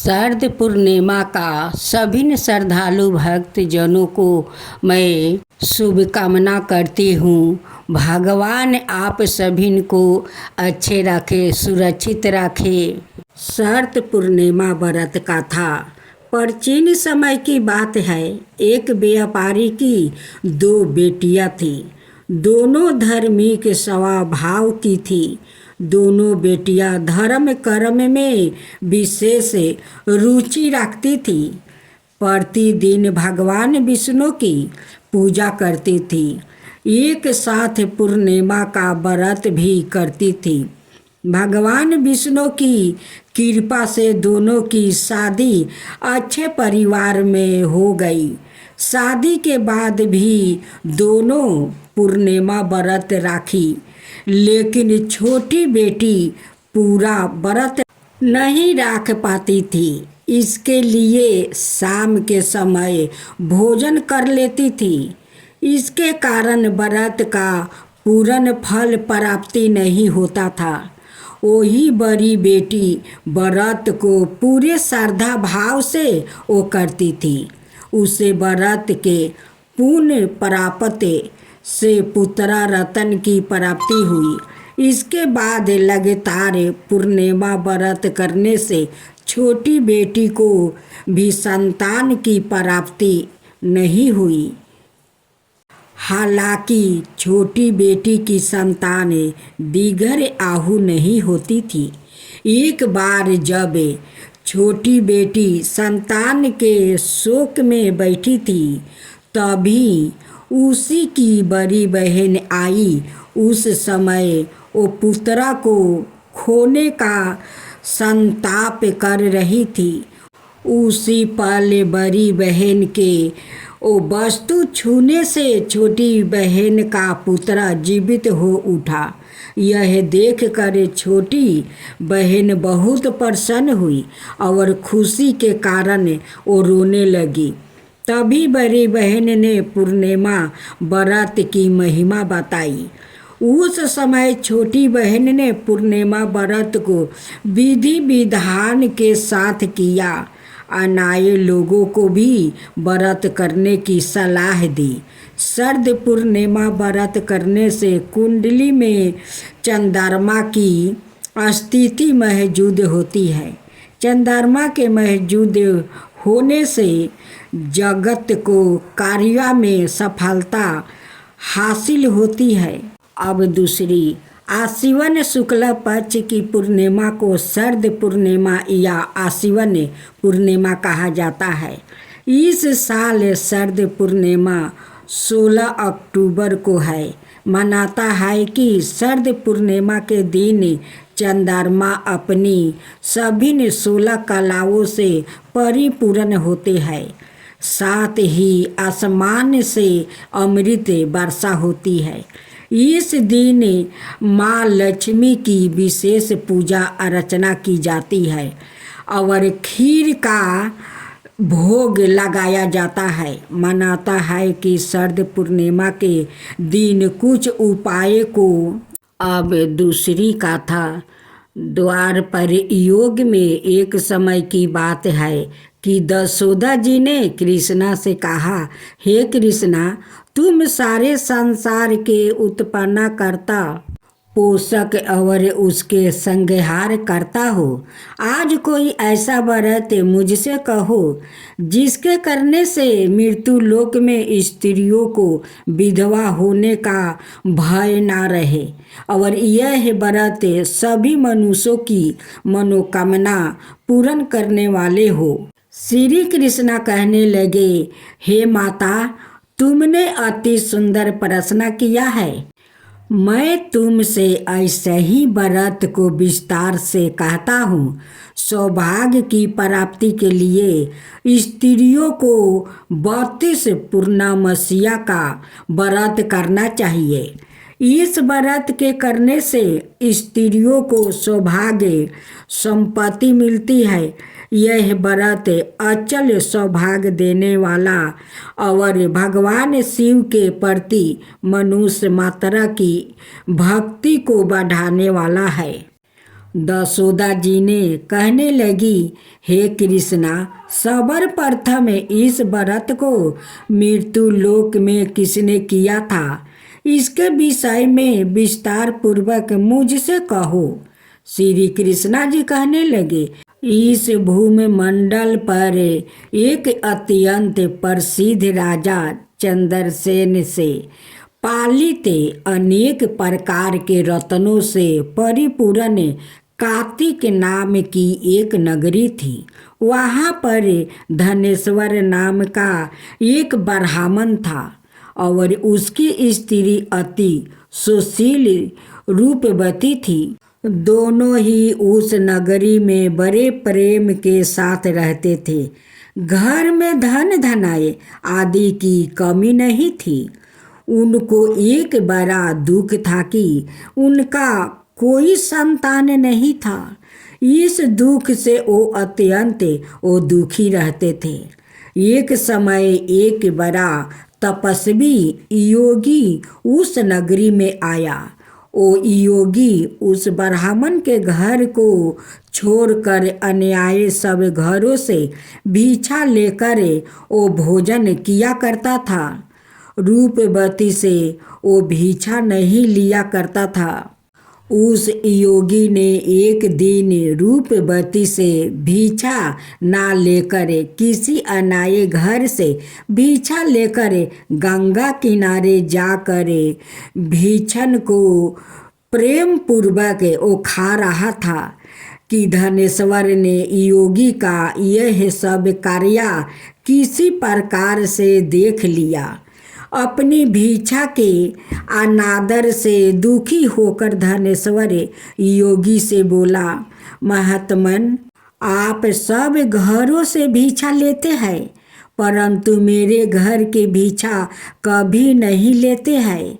शरद पूर्णिमा का सभी श्रद्धालु भक्त जनों को मैं शुभकामना करती हूँ। भगवान आप सभी को अच्छे रखे, सुरक्षित रखे। शरद पूर्णिमा व्रत का था। प्राचीन समय की बात है। एक व्यापारी की दो बेटियां थी। दोनों धार्मिक स्वभाव की थी। दोनों बेटियां धर्म कर्म में विशेष रुचि रखती थी। प्रतिदिन भगवान विष्णु की पूजा करती थी। एक साथ पूर्णिमा का व्रत भी करती थी। भगवान विष्णु की कृपा से दोनों की शादी अच्छे परिवार में हो गई। शादी के बाद भी दोनों पूर्णिमा व्रत राखी, लेकिन छोटी बेटी पूरा व्रत नहीं रख पाती थी। इसके लिए शाम के समय भोजन कर लेती थी। इसके कारण व्रत का पूर्ण फल प्राप्ति नहीं होता था। वही बड़ी बेटी व्रत को पूरे श्रद्धा भाव से वो करती थी। उसे व्रत के पुण्य प्राप्त से पुत्र रतन की प्राप्ति हुई। इसके बाद लगातार पूर्णिमा व्रत करने से छोटी बेटी को भी संतान की प्राप्ति नहीं हुई। हालांकि छोटी बेटी की संतान दीर्घ आयु नहीं होती थी। एक बार जब छोटी बेटी संतान के शोक में बैठी थी, तभी उसी की बड़ी बहन आई। उस समय वो पुत्रा को खोने का संताप कर रही थी। उसी पल बड़ी बहन के वो वस्तु छूने से छोटी बहन का पुत्र जीवित हो उठा। यह देखकर छोटी बहन बहुत प्रसन्न हुई और खुशी के कारण वो रोने लगी। तभी बड़ी बहन ने पूर्णिमा व्रत की महिमा बताई। उस समय छोटी बहन ने पूर्णिमा व्रत को विधि विधान के साथ किया। अनाए लोगों को भी व्रत करने की सलाह दी। शरद पूर्णिमा व्रत करने से कुंडली में चंद्रमा की स्थिति मौजूद होती है। चंद्रमा के मौजूद होने से जगत को कार्य में सफलता हासिल होती है। अब दूसरी, आश्विन शुक्ल पक्ष की पूर्णिमा को शरद पूर्णिमा या आश्विन पूर्णिमा कहा जाता है। इस साल शरद पूर्णिमा 16 अक्टूबर को है। मानता है कि शरद पूर्णिमा के दिन चंद्रमा अपनी सभी 16 कलाओं से परिपूर्ण होते हैं। साथ ही आसमान से अमृत वर्षा होती है। इस दिन माँ लक्ष्मी की विशेष पूजा अर्चना की जाती है और खीर का भोग लगाया जाता है। मानता है कि शरद पूर्णिमा के दिन कुछ उपाय को। अब दूसरी कथा। द्वापर युग में एक समय की बात है कि यशोदा जी ने कृष्णा से कहा, हे कृष्णा, तुम सारे संसार के उत्पन्न करता, पोषक और उसके संहार करता हो। आज कोई ऐसा व्रत मुझसे कहो जिसके करने से मृत्यु लोक में स्त्रियों को विधवा होने का भय ना रहे और यह व्रत सभी मनुष्यों की मनोकामना पूर्ण करने वाले हो। श्री कृष्ण कहने लगे, हे माता, तुमने अति सुंदर प्रश्न किया है। मैं तुमसे ऐसे ही व्रत को विस्तार से कहता हूँ। सौभाग्य की प्राप्ति के लिए स्त्रियों को 32 पूर्णमासिया का व्रत करना चाहिए। इस व्रत के करने से स्त्रियों को सौभाग्य संपत्ति मिलती है। यह व्रत अचल सौभाग्य देने वाला और भगवान शिव के प्रति मनुष्य मात्रा की भक्ति को बढ़ाने वाला है। दसोदा जी ने कहने लगी, हे कृष्णा, सर्वप्रथम इस व्रत को मृत्यु लोक में किसने किया था, इसके विषय में विस्तार पूर्वक मुझसे कहो। श्री कृष्णा जी कहने लगे, इस भूमि मंडल पर एक अत्यंत प्रसिद्ध राजा चंद्रसेन से पालित अनेक प्रकार के रत्नों से परिपूर्ण कार्तिक नाम की एक नगरी थी। वहाँ पर धनेश्वर नाम का एक ब्राह्मण था और उसकी स्त्री अति सुशील रूपवती थी। दोनों ही उस नगरी में बड़े प्रेम के साथ रहते थे। घर में धन धनाए आदि की कमी नहीं थी। उनको एक बड़ा दुख था कि उनका कोई संतान नहीं था। इस दुख से वो अत्यंत दुखी रहते थे। एक समय एक बड़ा तपस्वी योगी उस नगरी में आया। वो योगी उस ब्राह्मण के घर को छोड़कर अन्याय सब घरों से भिक्षा लेकर वो भोजन किया करता था। रूपवती से वो भिक्षा नहीं लिया करता था। उस योगी ने एक दिन रूपवती से भिक्षा ना लेकर किसी अनाये घर से भिक्षा लेकर गंगा किनारे जाकर भिक्षण को प्रेम पूर्वक वो खा रहा था कि धनेश्वर ने योगी का यह सब कार्य किसी प्रकार से देख लिया। अपनी भिक्षा के अनादर से दुखी होकर धनेश्वर योगी से बोला, महात्मन, आप सब घरों से भिक्षा लेते हैं परंतु मेरे घर की भिक्षा कभी नहीं लेते हैं,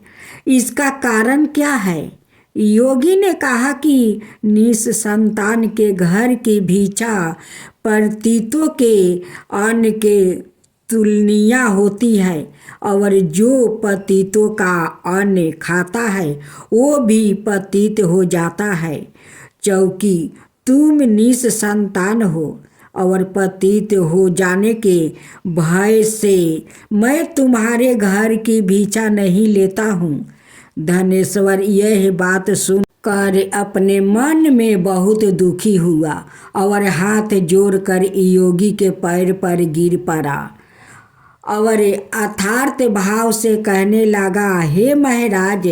इसका कारण क्या है? योगी ने कहा कि निसंतान के घर की भिक्षा पतितों के अन्न के तुलनीय होती है और जो पतितों का अन्न खाता है वो भी पतित हो जाता है। चूँकि तुम निसंतान हो और पतित हो जाने के भय से मैं तुम्हारे घर की भिक्षा नहीं लेता हूँ। धनेश्वर यह बात सुनकर अपने मन में बहुत दुखी हुआ और हाथ जोड़कर योगी के पैर पर गिर पड़ा और अथार्थ भाव से कहने लगा, हे महाराज,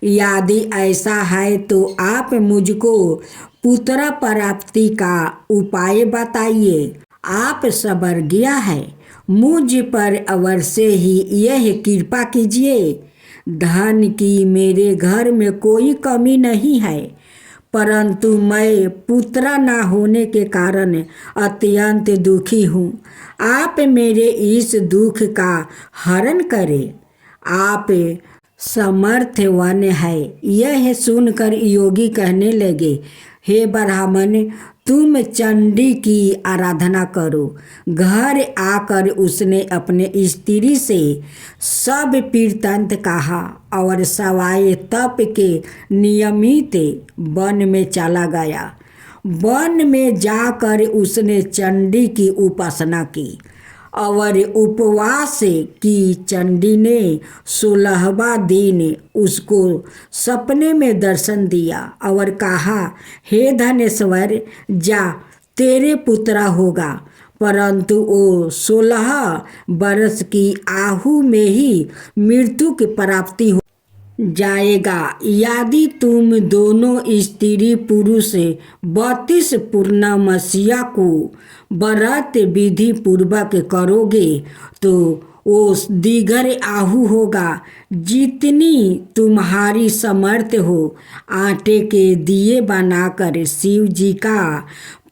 यदि ऐसा है तो आप मुझको पुत्र प्राप्ति का उपाय बताइए। आप स्वर्गीय है, मुझ पर अवश्य ही यह कृपा कीजिए। धन की मेरे घर में कोई कमी नहीं है परंतु मैं पुत्र न होने के कारण अत्यंत दुखी हूँ। आप मेरे इस दुख का हरण करें, आप समर्थवान है। यह सुनकर योगी कहने लगे, हे ब्राह्मण, तुम चंडी की आराधना करो। घर आकर उसने अपने स्त्री से सब वृत्तांत कहा और सवाए तप के नियमित वन में चला गया। वन में जाकर उसने चंडी की उपासना की और उपवास की। चंडी ने 16वां दिन उसको सपने में दर्शन दिया और कहा, हे धनेश्वर, जा, तेरे पुत्र होगा परंतु वो 16 वर्ष की आयु में ही मृत्यु की प्राप्ति हो जाएगा। यदि तुम दोनों स्त्री पुरुष 32 पूर्णमासिया को व्रत विधि पूर्वक करोगे तो वो दीर्घ आयु होगा। जितनी तुम्हारी समर्थ हो आटे के दिए बनाकर शिव जी का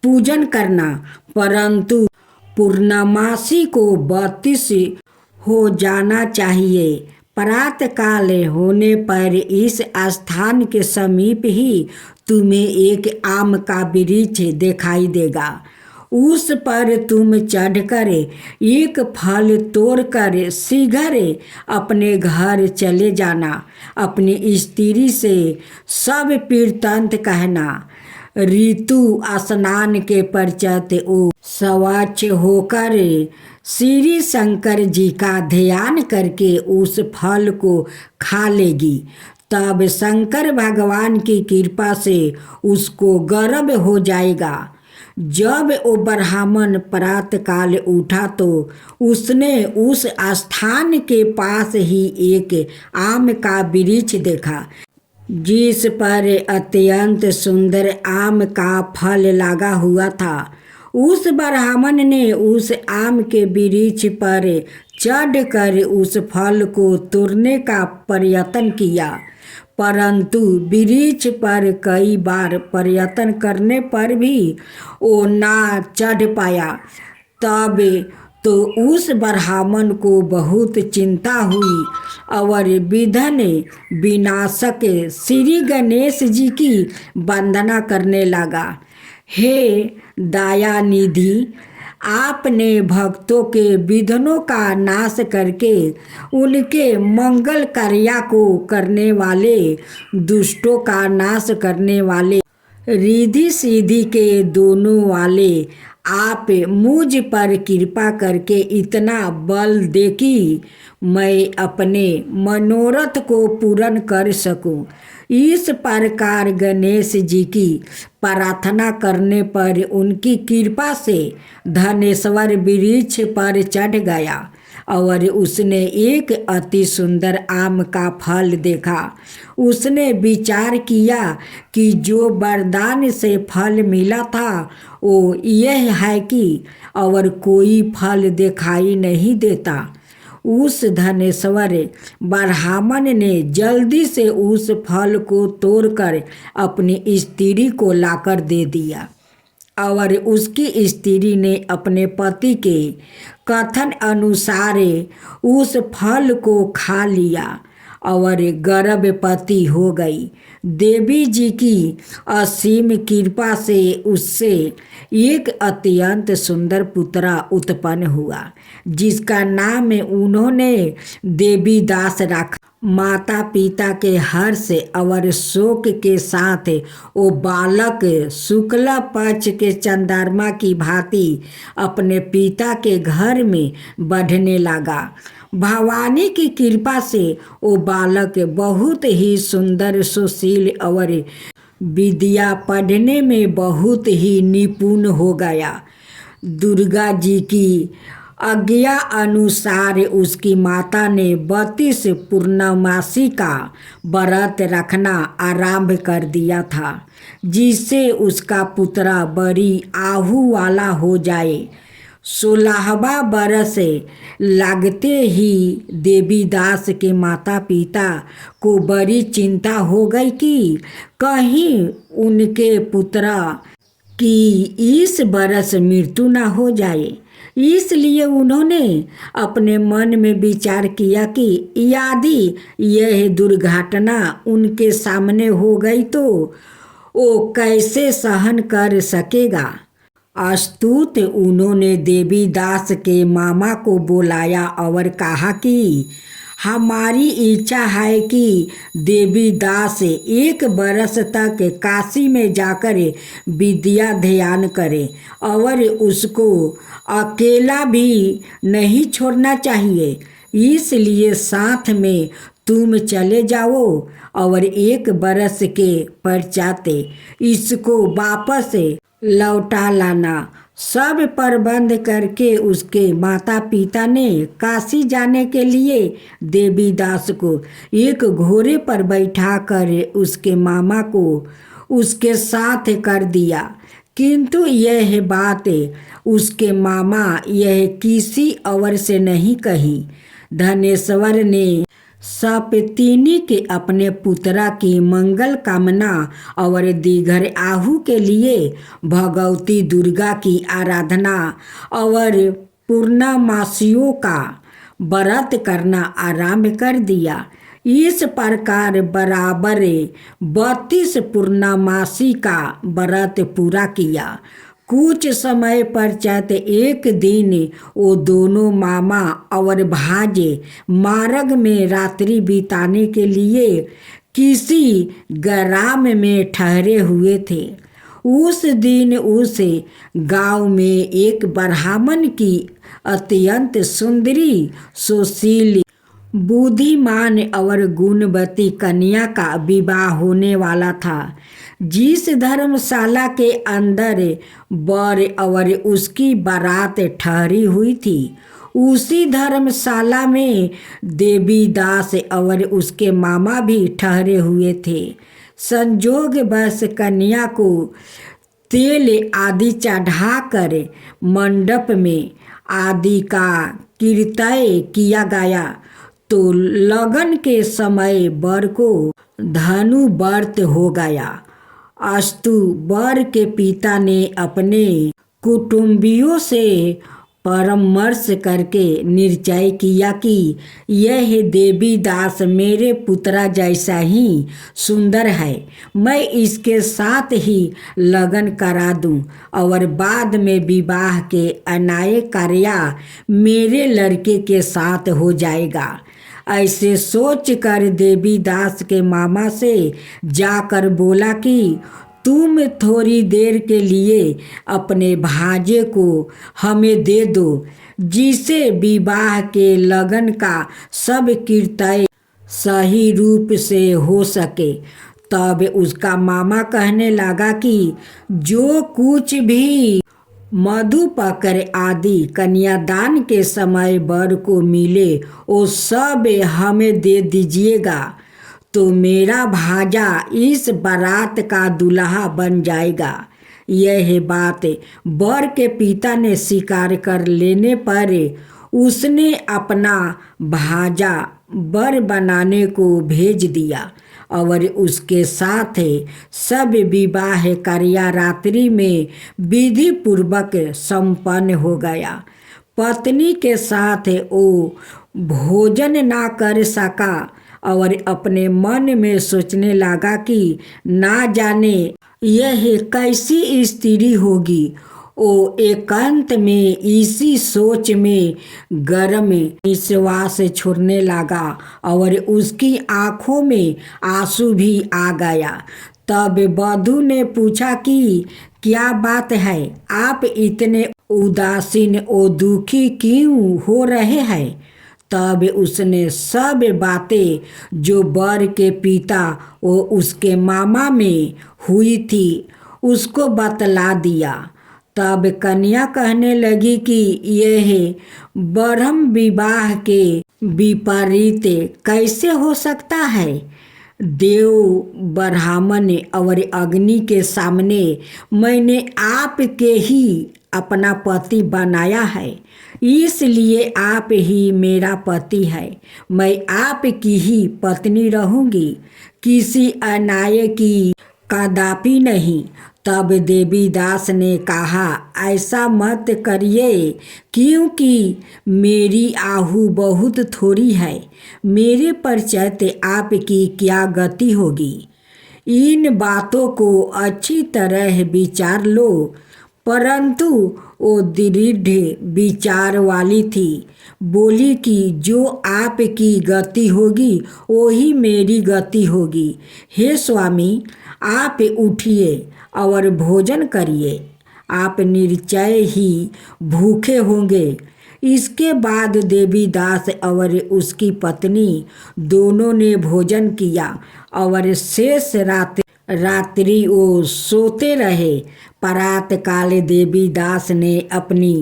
पूजन करना, परंतु पूर्णमासी को 32 हो जाना चाहिए। प्रातः काल होने पर इस स्थान के समीप ही तुम्हें एक आम का वृक्ष दिखाई देगा। उस पर तुम चढ़कर एक फल तोड़कर शीघ्र अपने घर चले जाना। अपनी स्त्री से सब वृत्तांत कहना। ऋतु स्नान के पश्चात वो स्वच्छ होकर श्री शंकर जी का ध्यान करके उस फल को खा लेगी। तब शंकर भगवान की कृपा से उसको गर्भ हो जाएगा। जब वो ब्राह्मण प्रातःकाल उठा तो उसने उस स्थान के पास ही एक आम का वृक्ष देखा, जिस पर अत्यंत सुंदर आम का फल लगा हुआ था। उस ब्राह्मण ने उस आम के वृक्ष पर चढ़कर उस फल को तोड़ने का प्रयत्न किया, परंतु वृक्ष पर कई बार प्रयत्न करने पर भी वो ना चढ़ पाया। तब तो उस ब्राह्मण को बहुत चिंता हुई और विघ्न विनाशक श्री गणेश जी की वंदना करने लगा। हे दयानिधि, आपने भक्तों के विघ्नों का नाश करके उनके मंगल कार्य को करने वाले, दुष्टों का नाश करने वाले, रिद्धि सिद्धि के दोनों वाले, आप मुझ पर कृपा करके इतना बल दे कि मैं अपने मनोरथ को पूर्ण कर सकूं। इस प्रकार गणेश जी की प्रार्थना करने पर उनकी कृपा से धनेश्वर वृक्ष पर चढ़ गया और उसने एक अति सुंदर आम का फल देखा। उसने विचार किया कि जो वरदान से फल मिला था वो यह है कि और कोई फल दिखाई नहीं देता। उस धनेश्वर ब्राह्मण ने जल्दी से उस फल को तोड़कर अपनी स्त्री को लाकर दे दिया और उसकी स्त्री ने अपने पति के कथन अनुसार उस फल को खा लिया और गर्भवती हो गई। देवी जी की असीम कृपा से उससे एक अत्यंत सुंदर पुत्र उत्पन्न हुआ, जिसका नाम उन्होंने देवी दास रखा। माता पिता के हर्ष और शोक के साथ वो बालक शुक्ल पक्ष के चंद्रमा की भांति अपने पिता के घर में बढ़ने लगा। भवानी की कृपा से वो बालक बहुत ही सुंदर, सुशील और विद्या पढ़ने में बहुत ही निपुण हो गया। दुर्गा जी की आज्ञा अनुसार उसकी माता ने 32 पूर्णमासी का व्रत रखना आरंभ कर दिया था, जिससे उसका पुत्र बड़ी आहु वाला हो जाए। 16वां बरस लगते ही देवी दास के माता पिता को बड़ी चिंता हो गई कि कहीं उनके पुत्र की इस बरस मृत्यु न हो जाए। इसलिए उन्होंने अपने मन में विचार किया कि यदि यह दुर्घटना उनके सामने हो गई तो वो कैसे सहन कर सकेगा। अस्तुत उन्होंने देवी दास के मामा को बुलाया और कहा कि हमारी इच्छा है कि देवी दास 1 बरस तक काशी में जाकर विद्या ध्यान करे और उसको अकेला भी नहीं छोड़ना चाहिए। इसलिए साथ में तुम चले जाओ और 1 बरस के पश्चात इसको वापस लौटा लाना। सब प्रबंध करके उसके माता पिता ने काशी जाने के लिए देवी दास को एक घोड़े पर बैठाकर उसके मामा को उसके साथ कर दिया, किंतु यह बात उसके मामा यह किसी और से नहीं कही। धनेश्वर ने सपत्नी के अपने पुत्रा की मंगल कामना और दीर्घ आयु के लिए भगवती दुर्गा की आराधना और पूर्णमासियों का व्रत करना आरंभ कर दिया। इस प्रकार बराबर 32 पूर्णमासी का व्रत पूरा किया। कुछ समय पश्चात एक दिन वो दोनों मामा और भांजे मार्ग में रात्रि बिताने के लिए किसी ग्राम में ठहरे हुए थे। उस दिन उस गांव में एक ब्राह्मण की अत्यंत सुंदरी, सुशील, बुद्धिमान और गुणवती कन्या का विवाह होने वाला था। जिस धर्मशाला के अंदर वर और उसकी बारात ठहरी हुई थी, उसी धर्मशाला में देवीदास और उसके मामा भी ठहरे हुए थे। संजोग बस कन्या को तेल आदि चढ़ाकर मंडप में आदि का कीर्तन किया गया तो लगन के समय वर को धनु व्रत हो गया। अस्तु वर के पिता ने अपने कुटुंबियों से परामर्श करके निश्चय किया कि यह देवीदास मेरे पुत्रा जैसा ही सुंदर है, मैं इसके साथ ही लगन करा दूं और बाद में विवाह के अन्याय कार्य मेरे लड़के के साथ हो जाएगा। ऐसे सोचकर देवीदास के मामा से जाकर बोला कि तुम थोड़ी देर के लिए अपने भांजे को हमें दे दो, जिसे विवाह के लगन का सब कीर्तन सही रूप से हो सके। तब उसका मामा कहने लगा कि जो कुछ भी मधुपकर आदि कन्यादान के समय वर को मिले वो सब हमें दे दीजिएगा, तो मेरा भांजा इस बारात का दूल्हा बन जाएगा। यह बात वर के पिता ने स्वीकार कर लेने पर उसने अपना भांजा वर बनाने को भेज दिया और उसके साथ सब विवाह कार्य रात्रि में विधि पूर्वक संपन्न हो गया। पत्नी के साथ वो भोजन ना कर सका और अपने मन में सोचने लगा कि ना जाने यह कैसी स्त्री होगी। वो एकांत में इसी सोच में गर्म निश्वास छोड़ने लगा और उसकी आंखों में आंसू भी आ गया। तब वधू ने पूछा कि क्या बात है, आप इतने उदासीन और दुखी क्यों हो रहे हैं। तब उसने सब बातें जो वर के पिता और उसके मामा में हुई थी उसको बतला दिया। तब कन्या कहने लगी कि यह ब्रह्म विवाह के विपरीत कैसे हो सकता है। देव, ब्राह्मण और अग्नि के सामने मैंने आपके ही अपना पति बनाया है, इसलिए आप ही मेरा पति है। मैं आपकी ही पत्नी रहूंगी, किसी अन्याय की कदापि नहीं। तब देवीदास ने कहा, ऐसा मत करिए, क्योंकि मेरी आहु बहुत थोड़ी है। मेरे पश्चात आपकी क्या गति होगी। इन बातों को अच्छी तरह विचार लो। परंतु वो दृढ़ विचार वाली थी, बोली कि जो आपकी गति होगी वही मेरी गति होगी। हे स्वामी, आप उठिए और भोजन करिए, आप निश्चय ही भूखे होंगे। इसके बाद देवीदास और उसकी पत्नी दोनों ने भोजन किया और शेष रात्रि वो सोते रहे। प्रात काल देवीदास ने अपनी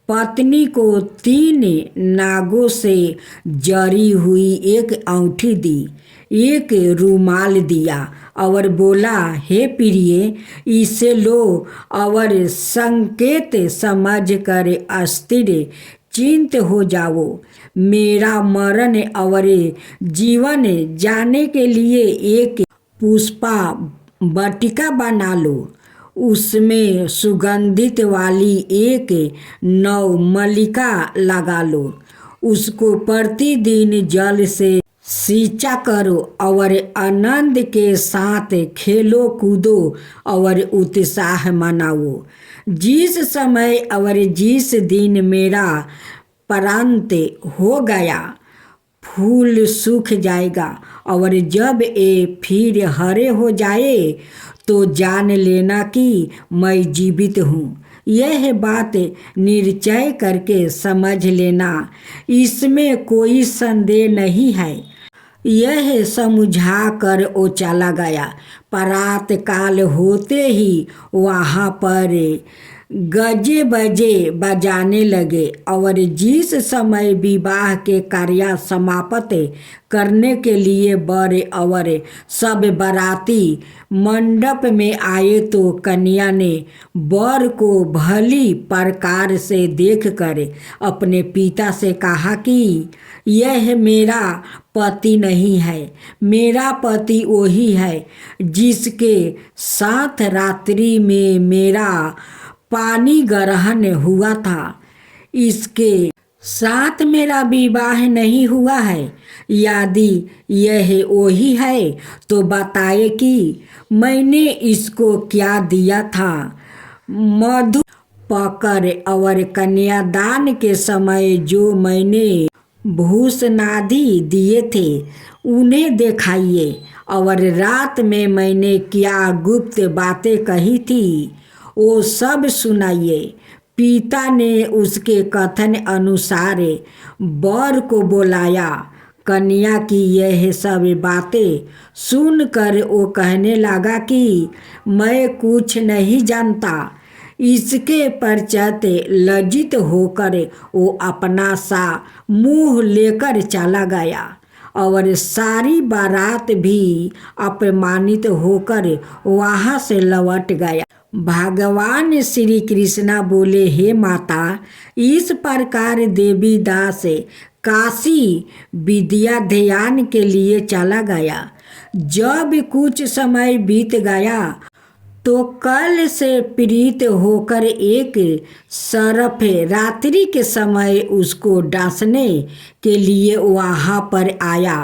पत्नी को 3 नागों से जड़ी हुई एक अंगूठी दी, एक रुमाल दिया और बोला, हे प्रिय, इसे लो और संकेत समझ कर अस्थिर चिंत हो जाओ। मेरा मरण और जीवन जाने के लिए एक पुष्पा वाटिका बना लो। उसमें सुगंधित वाली एक नवमल्लिका लगा लो। उसको प्रतिदिन जल से सिंचा करो और आनंद के साथ खेलो कूदो और उत्साह मनाओ। जिस समय और जिस दिन मेरा प्रांत हो गया, फूल सूख जाएगा और जब ये फिर हरे हो जाए तो जान लेना कि मैं जीवित हूँ। यह बात निश्चय करके समझ लेना, इसमें कोई संदेह नहीं है। यह समझा कर वो चला गया। प्रात काल होते ही वहाँ पर गजे बजे बजाने लगे और जिस समय विवाह के कार्य समाप्त करने के लिए वर और सब बाराती मंडप में आए तो कन्या ने वर को भली प्रकार से देखकर अपने पिता से कहा कि यह मेरा पति नहीं है, मेरा पति वही है जिसके साथ रात्रि में मेरा पानी ग्रहण हुआ था। इसके साथ मेरा विवाह नहीं हुआ है। यदि यह वही है तो बताए कि मैंने इसको क्या दिया था। मधु पकर और कन्यादान के समय जो मैंने भूषणादि दिए थे उन्हें दिखाइए, और रात में मैंने क्या गुप्त बातें कही थी वो सब सुनाइए। पिता ने उसके कथन अनुसार वर को बुलाया। कन्या की यह सब बातें सुनकर वो कहने लगा कि मैं कुछ नहीं जानता। इसके पश्चात लज्जित होकर वो अपना सा मुंह लेकर चला गया और सारी बारात भी अपमानित होकर वहाँ से लौट गया। भगवान श्री कृष्णा बोले, हे माता, इस प्रकार देवी दास काशी विद्याध्ययन के लिए चला गया। जब कुछ समय बीत गया तो कल से प्रीत होकर एक सरफ रात्रि के समय उसको डांसने के लिए वहाँ पर आया।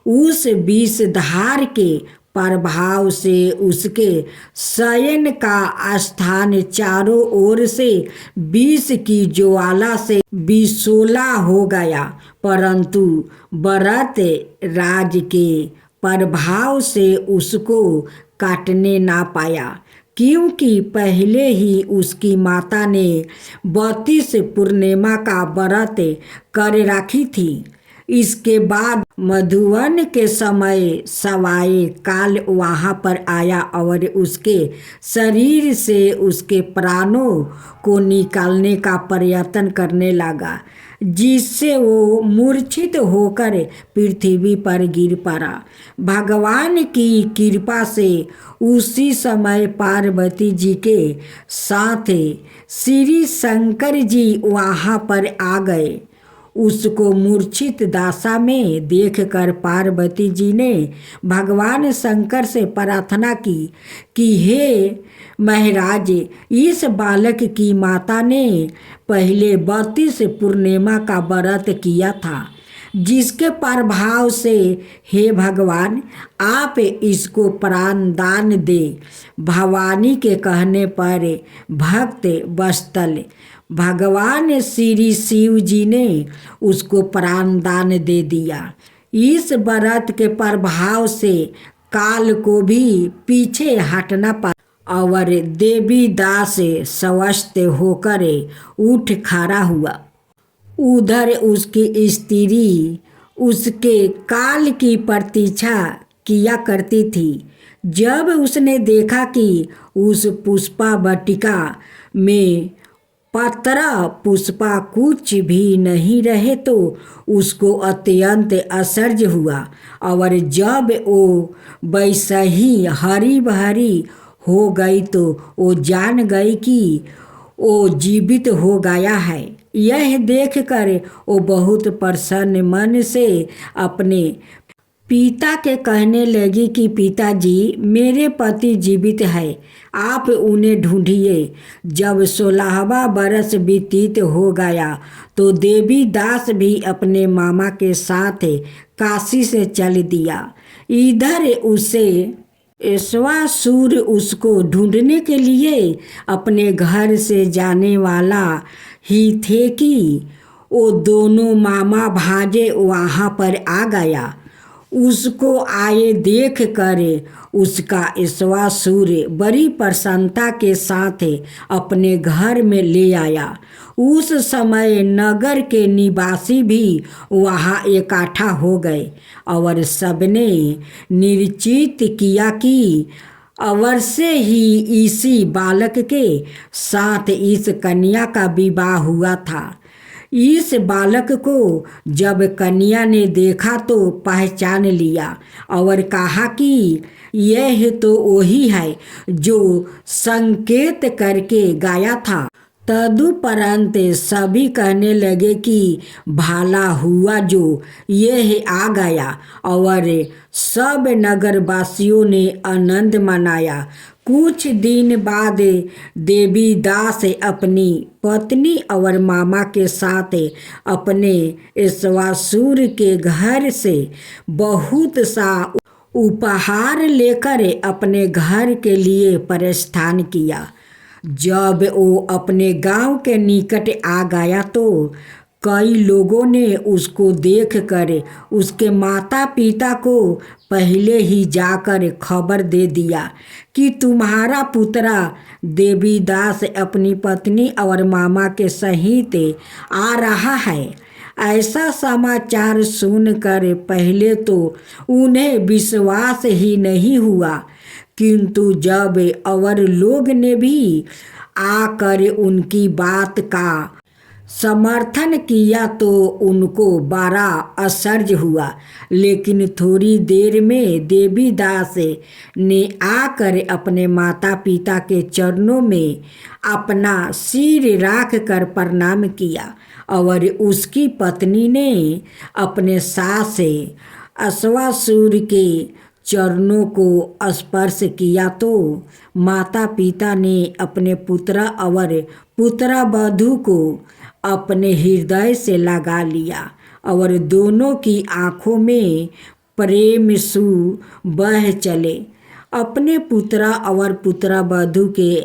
उस विषधार के प्रभाव से उसके शयन का स्थान चारों ओर से विष की ज्वाला से विशोला हो गया, परंतु भरत राज के प्रभाव से उसको काटने ना पाया, क्योंकि पहले ही उसकी माता ने 32 पूर्णिमा का व्रत कर रखी थी। इसके बाद मधुवन के समय सवाए काल वहाँ पर आया और उसके शरीर से उसके प्राणों को निकालने का प्रयत्न करने लगा, जिससे वो मूर्छित होकर पृथ्वी पर गिर पड़ा। भगवान की कृपा से उसी समय पार्वती जी के साथ श्री शंकर जी वहाँ पर आ गए। उसको मूर्छित दशा में देखकर पार्वती जी ने भगवान शंकर से प्रार्थना की कि हे महाराज, इस बालक की माता ने पहले 32 पूर्णिमा का व्रत किया था, जिसके प्रभाव से हे भगवान आप इसको प्राण दान दे। भवानी के कहने पर भक्त वत्सल भगवान श्री शिव जी ने उसको प्राण दान दे दिया। इस व्रत के प्रभाव से काल को भी पीछे हटना पड़ा और देवी दास स्वस्थ होकर उठ खड़ा हुआ। उधर उसकी स्त्री उसके काल की प्रतीक्षा किया करती थी। जब उसने देखा कि उस पुष्पा वाटिका में पत्र पुष्पा कुछ भी नहीं रहे तो उसको अत्यंत आश्चर्य हुआ, और जब वो वैसे ही हरी भरी हो गई तो वो जान गई कि वो जीवित हो गया है। यह देखकर वो बहुत प्रसन्न मन से अपने पिता के कहने लगी कि पिताजी, मेरे पति जीवित है, आप उन्हें ढूंढिए। जब 16वां बरस व्यतीत हो गया तो देवी दास भी अपने मामा के साथ काशी से चल दिया। इधर उसे श्वासुर उसको ढूंढने के लिए अपने घर से जाने वाला ही थे कि वो दोनों मामा भांजे वहाँ पर आ गया। उसको आए देख कर उसका ईश्वासुर बड़ी प्रसन्नता के साथ अपने घर में ले आया। उस समय नगर के निवासी भी वहाँ इकट्ठा हो गए और सबने निश्चित किया कि अवश्य ही इसी बालक के साथ इस कन्या का विवाह हुआ था। इस बालक को जब कन्या ने देखा तो पहचान लिया और कहा कि यह तो वही है जो संकेत करके गाया था। तदुपरांत सभी कहने लगे कि भला हुआ जो यह आ गया, और सब नगरवासियों ने आनंद मनाया। कुछ दिन बाद देवी दास अपनी पत्नी और मामा के साथ अपने ईश्वासुर के घर से बहुत सा उपहार लेकर अपने घर के लिए प्रस्थान किया। जब वो अपने गांव के निकट आ गया तो कई लोगों ने उसको देखकर उसके माता पिता को पहले ही जाकर खबर दे दिया कि तुम्हारा पुत्रा देवीदास अपनी पत्नी और मामा के सहित आ रहा है। ऐसा समाचार सुनकर पहले तो उन्हें विश्वास ही नहीं हुआ, किंतु जब और लोग ने भी आकर उनकी बात का समर्थन किया तो उनको बड़ा आश्चर्य हुआ। लेकिन थोड़ी देर में देवीदास ने आकर अपने माता पिता के चरणों में अपना सिर रख कर प्रणाम किया और उसकी पत्नी ने अपने सास ईश्वासुर के चरणों को स्पर्श किया तो माता पिता ने अपने पुत्र और पुत्रवधू को अपने हृदय से लगा लिया और दोनों की आँखों में प्रेम सु बह चले। अपने पुत्र और पुत्रवधू के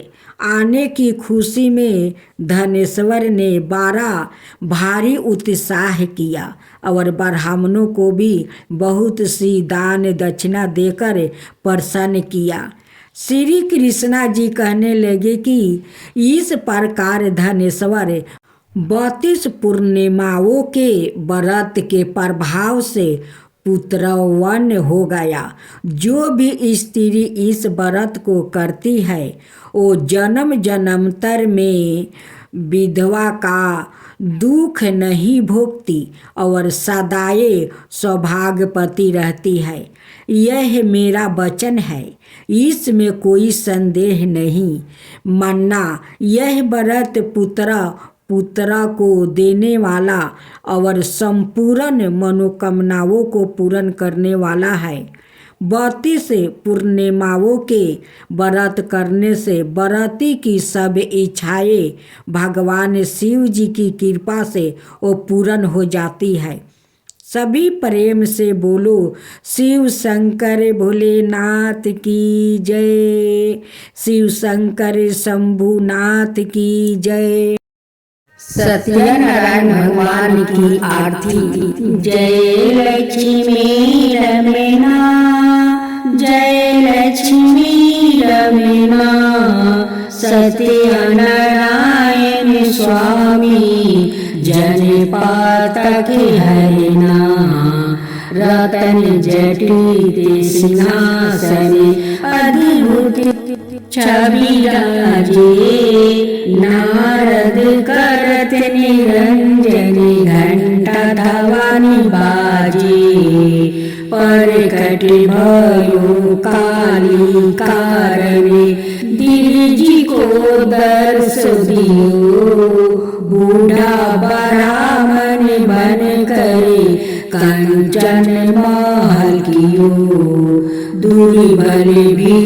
आने की खुशी में धनेश्वर ने बड़ा भारी उत्साह किया और ब्राह्मणों को भी बहुत सी दान दक्षिणा देकर प्रसन्न किया। श्री कृष्णा जी कहने लगे कि इस प्रकार धनेश्वर 32 पूर्णिमाओं के व्रत के प्रभाव से पुत्रवान हो गया। जो भी स्त्री इस व्रत को करती है वो जन्म जन्मांतर में विधवा का दुख नहीं भोगती और सदाए सौभाग्यवती रहती है। यह मेरा वचन है, इसमें कोई संदेह नहीं। मानना यह व्रत पुत्र को देने वाला और संपूर्ण मनोकामनाओं को पूर्ण करने वाला है। 32 पूर्णिमाओं के व्रत करने से व्रती की सब इच्छाएं भगवान शिव जी की कृपा से वो पूर्ण हो जाती है। सभी प्रेम से बोलो शिव शंकर भोलेनाथ की जय, शिव शंकर शंभुनाथ की जय। सत्यनारायण भगवान की आरती। जय लक्ष्मी रमना, जय लक्ष्मी रमना, सत्यनारायण स्वामी जन पातक हरना, रतन जटित सिंहासन अद्भुत छवि राजे, नारद करत निरंजन घंटा धवानी बाजे, परकट भयो काली कारण दिलजी को दर्श दियो, बूढ़ा ब्राह्मण बन करे कंचन महल कियो, दूरी भले भी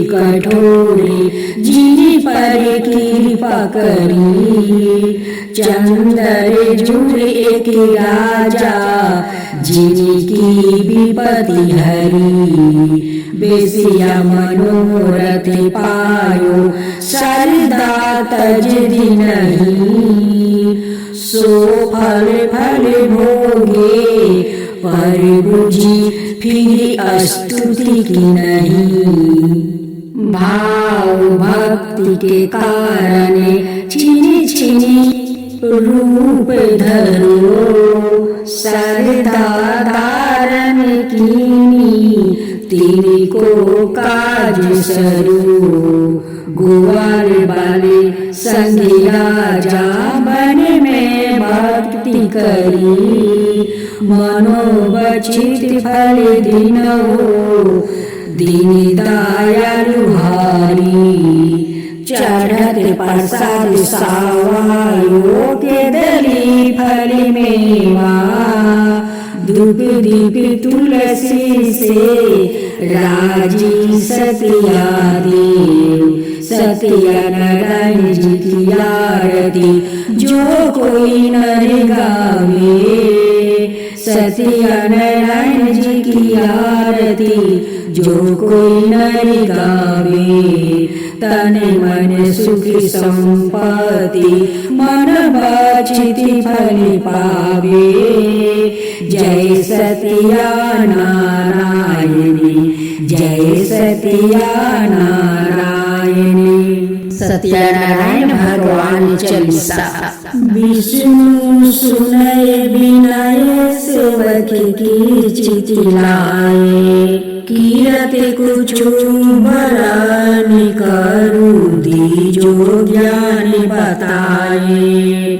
कठोरे जिन पर कृपा करी, चंदर जुड़ एक राजा जिनकी विपत्ति हरी, बेसिया मनोरथ पायो सरदा तज नहीं, सो फल फल भोगे पर बुझी फिर स्तुति की नहीं। भाव भक्ति के कारण छिनी छिनी रूप धरो, सरदा धारण कीनी तिनी को काज सरू। गुवार बाले संगिया जा बन में भक्ति करी, मनोबचित फल दिन हो दीन दयालु हारी। चढ़त प्रसाद सावायो के दली फल मेवा, धूप दीप तुलसी से राजी सतिया देव। सत्यनारायण जी की आरती जो कोई नर गावे, सत्यनारायण जी की आरती जो कोई नर गावे। तन मन सुख संपत्ति मन वांछित फल पावे। जय सत्या नारायणी, जय सत्या नारायणी। सत्यनारायण भगवान चालीसा। विष्णु सुनय विनय सेवक की चितिलाए, कीरति कुछु बरन करू दीजो ज्ञान बताए।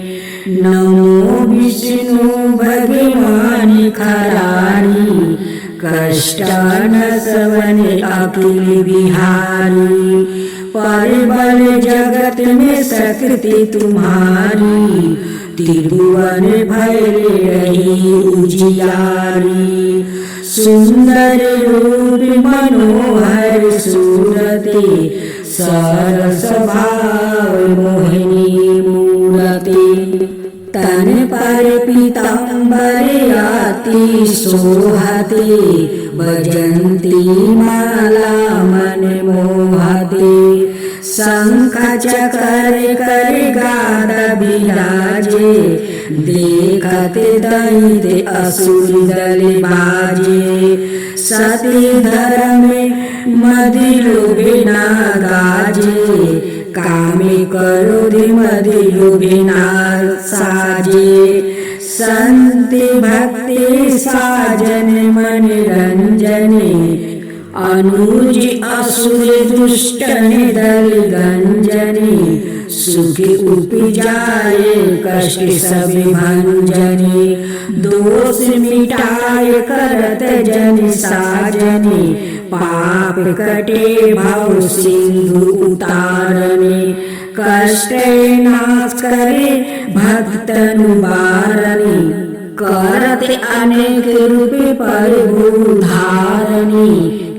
नमो विष्णु भगवान खरारी, कष्ट न सवन अखिल बिहारी। परबल जगत में शक्ति तुम्हारी, त्रिभुवन भैले रही उजियारी। सुंदर रूप मनोहर सूरते, सरस भाव मोहिनी मूरते। तन पर पीतांबर आती सोहते, भजंती माला मन मोहते। शंख चकर कर गादा बिराजे, देखत दैत्य असुर दल बाजे। सती धर्म मदि लोभे ना गाजे, कामे क्रोधे मदि लोभे ना साजे। संति भक्ति साजन मन रंजने, अनुज असुर दुष्टन दल गंजने। सुख उपजाए कष्ट सब भंजने, दोष मिटाए करत जन साजने। पाप कटे भव सिंधु उतारने, कष्ट नाश करे भक्तनु बारने। करत अनेक रूप प्रभु धारने,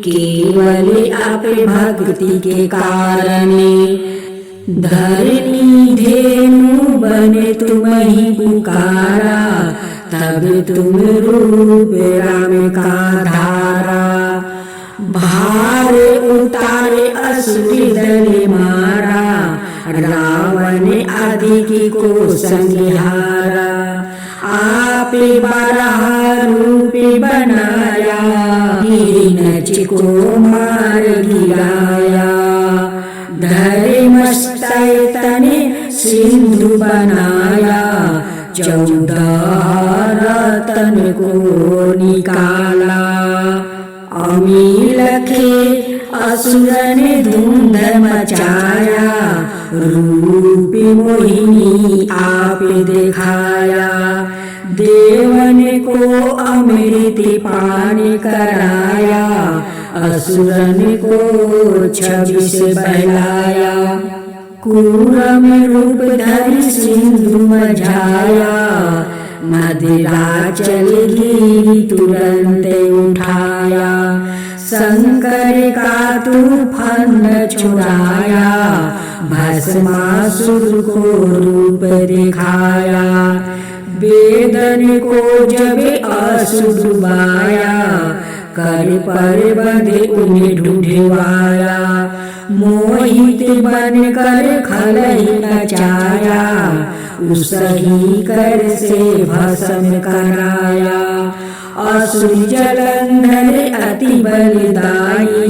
केवल आप भक्ति के कारणे। धरनी धेनु बने तुम ही पुकारा, तब तुम रूप राम का धारा। भार उतारे असुर दल मारा, रावण आदि को संहारा। आपे बारह रूप बनाया, हिरण्य को मार गिराया। धर्मस्तय तने सिंधु बनाया, 14 रतन को निकाला। अमील के असुर ने धुंध मचाया, रूप मोहिनी आप दिखाया। देवन को अमृत पान कराया, असुरन को 26 बहलाया। कूरम रूप धरि सिंधु मझाया, मदिरा चल गिरी तुरंत उठाया। शंकर का तूफान छुड़ाया, भस्मासुर को रूप दिखाया। वेदन को जब असुर डुबाया, कर पर बंधे उन्हें ढूंढवाया। मोहित बन कर खलहि नचाया, उसही कर से भस्म कराया। असुर जलंधर अति बलदाई,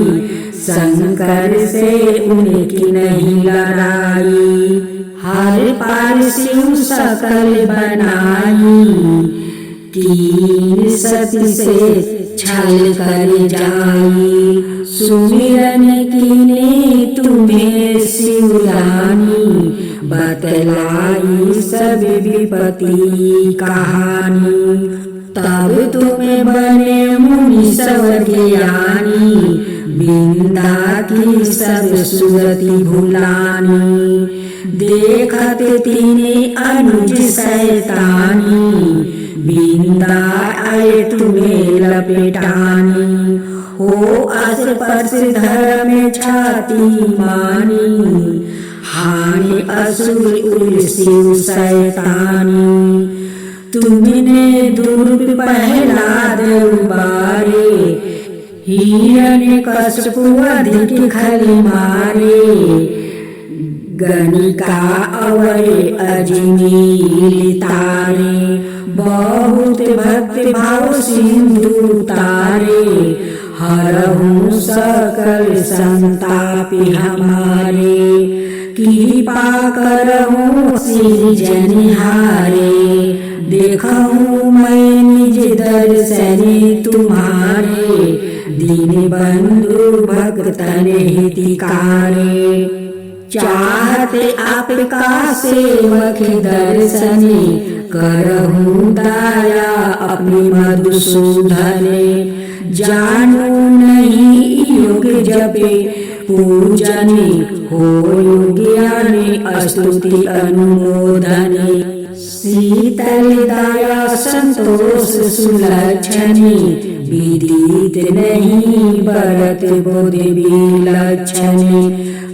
शंकर से उनकी नहीं लड़ाई। हर पार शिव सकल बनाई, कीन सती से छल कर जाई। सुमिरन कीने तुम्हें शिवरानी, बतलाई सब विपत्ति कहानी। तब तुम्हें बने मुनि सब ज्ञानी, बिंदा की सब सुरति भुलानी। देखत तीने अनुज शैतानी, बिंदा आए तुम्हें लपेटानी। हो स्पर्श धर्म छाती मानी, हानि असुर उर शिव शैतानी। तुमने दुर्ग प्रहलाद उबारे, हिरण्यकशिपु अधिक खल मारे। गणिका अवरे अजनी तारे, बहुत भक्त भाव सिंधु तारे। हरहु सकल संतापि हमारे, कृपा करहु सृजनहारे। देखहु मैं निज दर्शन तुम्हारे, दीन बंधु भक्तन हितकारे। चाहते आपका सेवक दर्शने, करहु दया अपनी मधुसूदने। जानू नहीं योग जपे पूजने, हो ज्ञाने स्तुति अनुमोदने। शीतल दया संतोष सुलक्षणे, विदित नहीं बरत बुद्धि विलक्षणे।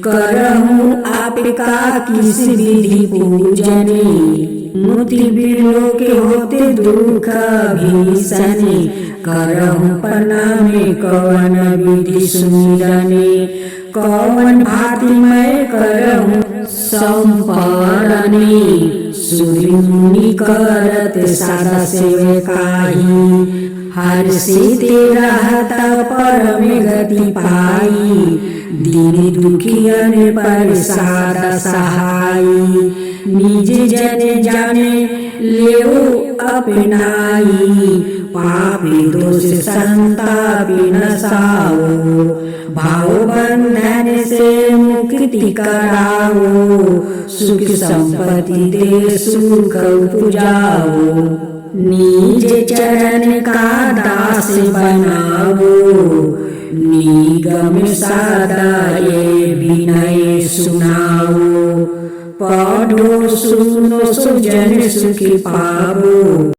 करहु आपका किस विधि पूजने, मुति बिलो के होते दुख भीषणे। करहु प्रणामे कवन विधि सुमिरने, कवन भांति मैं करहु संपरने। सूर्य मुनि करत सदा सेवकाई, हर्षित रहता परम गति पाई। दीन दुखियन पर सादा सहाई, निज जन जाने लेओ अपनाई। पापी दोष संतापि नसाओ, भाव बंधन से मुक्ति कराओ। सुख संपत्ति दे सुख उपजाओ, निज चरण का दास बनाओ। निगम सादा ये विनय सुनाओ, पढ़ो सुनो सो जन सुख पावो।